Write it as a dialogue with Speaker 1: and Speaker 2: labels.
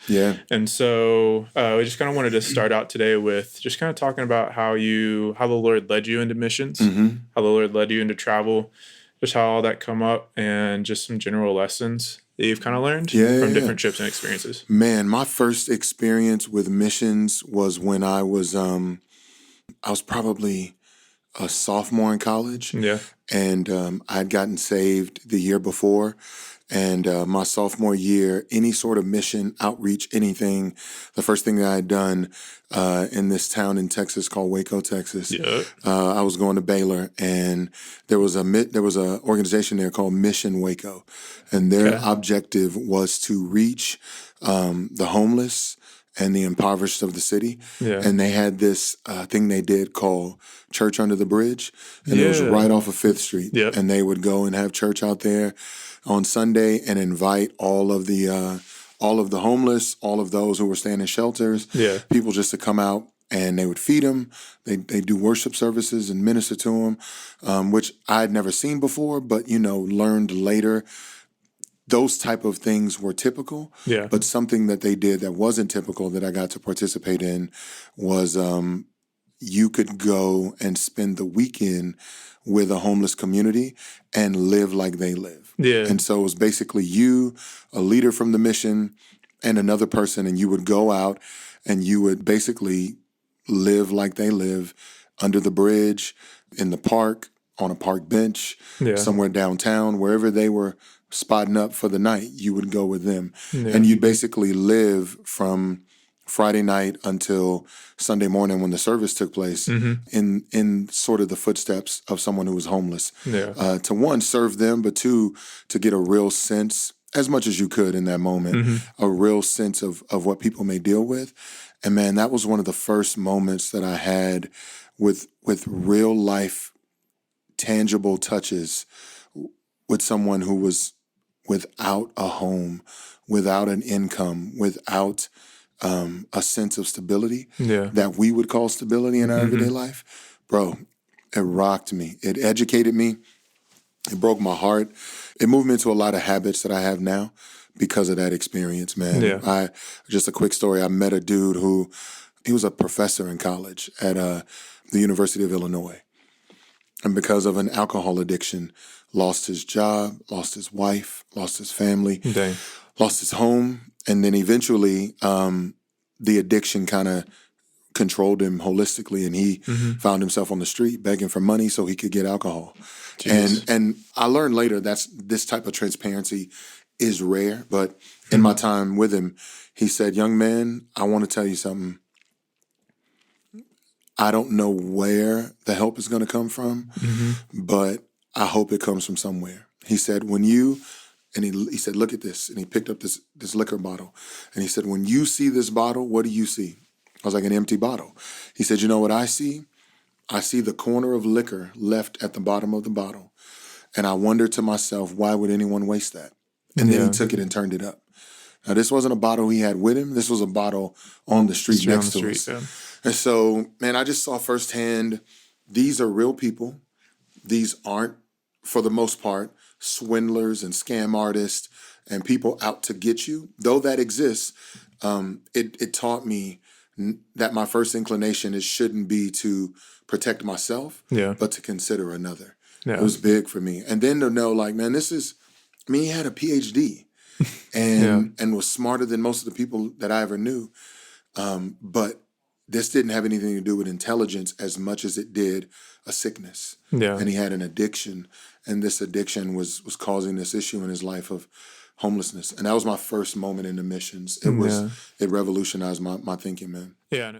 Speaker 1: Yeah.
Speaker 2: And so we just kind of wanted to start out today with just kind of talking about how the Lord led you into missions,
Speaker 1: Mm-hmm.
Speaker 2: how the Lord led you into travel, just how all that come up, and just some general lessons that you've kind of learned
Speaker 1: Yeah,
Speaker 2: from
Speaker 1: yeah, yeah.
Speaker 2: different trips and experiences.
Speaker 1: Man, my first experience with missions was when I was probably a sophomore in college,
Speaker 2: Yeah.
Speaker 1: and I'd gotten saved the year before. And my sophomore year, any sort of mission, outreach, anything, the first thing that I had done in this town in Texas called Waco, Texas,
Speaker 2: Yeah.
Speaker 1: I was going to Baylor, and there was a organization there called Mission Waco, and their
Speaker 2: Okay.
Speaker 1: objective was to reach the homeless and the impoverished of the city.
Speaker 2: Yeah.
Speaker 1: And they had this thing they did called Church Under the Bridge, and it was
Speaker 2: Yeah.
Speaker 1: right off of Fifth Street.
Speaker 2: Yep.
Speaker 1: And they would go and have church out there on Sunday and invite all of the homeless, all of those who were staying in shelters,
Speaker 2: Yeah.
Speaker 1: people just to come out. And they would feed them. They do worship services and minister to them, which I had never seen before, but learned later. Those type of things were typical,
Speaker 2: Yeah.
Speaker 1: but something that they did that wasn't typical that I got to participate in was you could go and spend the weekend with a homeless community and live like they live.
Speaker 2: Yeah.
Speaker 1: And so it was basically you, a leader from the mission, and another person, and you would go out and you would basically live like they live under the bridge, in the park, on a park bench,
Speaker 2: Yeah.
Speaker 1: somewhere downtown, wherever they were spotting up for the night, you would go with them.
Speaker 2: Yeah.
Speaker 1: And you'd basically live from Friday night until Sunday morning when the service took place in sort of the footsteps of someone who was homeless.
Speaker 2: Yeah.
Speaker 1: To one, serve them, but two, to get a real sense, as much as you could in that moment, a real sense of what people may deal with. And man, that was one of the first moments that I had with real life, tangible touches with someone who was without a home, without an income, without a sense of stability
Speaker 2: Yeah.
Speaker 1: that we would call stability in our everyday life. Bro, it rocked me. It educated me. It broke my heart. It moved me into a lot of habits that I have now because of that experience, man.
Speaker 2: Yeah.
Speaker 1: Just a quick story. I met a dude he was a professor in college at the University of Illinois. And because of an alcohol addiction, lost his job, lost his wife, lost his family,
Speaker 2: Dang.
Speaker 1: lost his home. And then eventually the addiction kind of controlled him holistically, and he found himself on the street begging for money so he could get alcohol.
Speaker 2: Jeez.
Speaker 1: And I learned later this type of transparency is rare, but in my time with him, he said, "Young man, I want to tell you something. I don't know where the help is going to come from, but I hope it comes from somewhere." He said, he said, "Look at this." And he picked up this liquor bottle. And he said, "When you see this bottle, what do you see?" I was like, "An empty bottle." He said, "You know what I see? I see the corner of liquor left at the bottom of the bottle. And I wonder to myself, why would anyone waste that?" And then he took it and turned it up. Now, this wasn't a bottle he had with him. This was a bottle on the street next to us.
Speaker 2: Yeah.
Speaker 1: And so, man, I just saw firsthand, these are real people. These aren't, for the most part, swindlers and scam artists and people out to get you. Though that exists, it taught me that my first inclination shouldn't be to protect myself,
Speaker 2: Yeah.
Speaker 1: but to consider another.
Speaker 2: Yeah.
Speaker 1: It was big for me. And then to know, like, man, he had a PhD and was smarter than most of the people that I ever knew. But this didn't have anything to do with intelligence as much as it did a sickness.
Speaker 2: Yeah.
Speaker 1: And he had an addiction, and this addiction was causing this issue in his life of homelessness. And that was my first moment in the missions. It revolutionized my thinking, man.
Speaker 2: Yeah.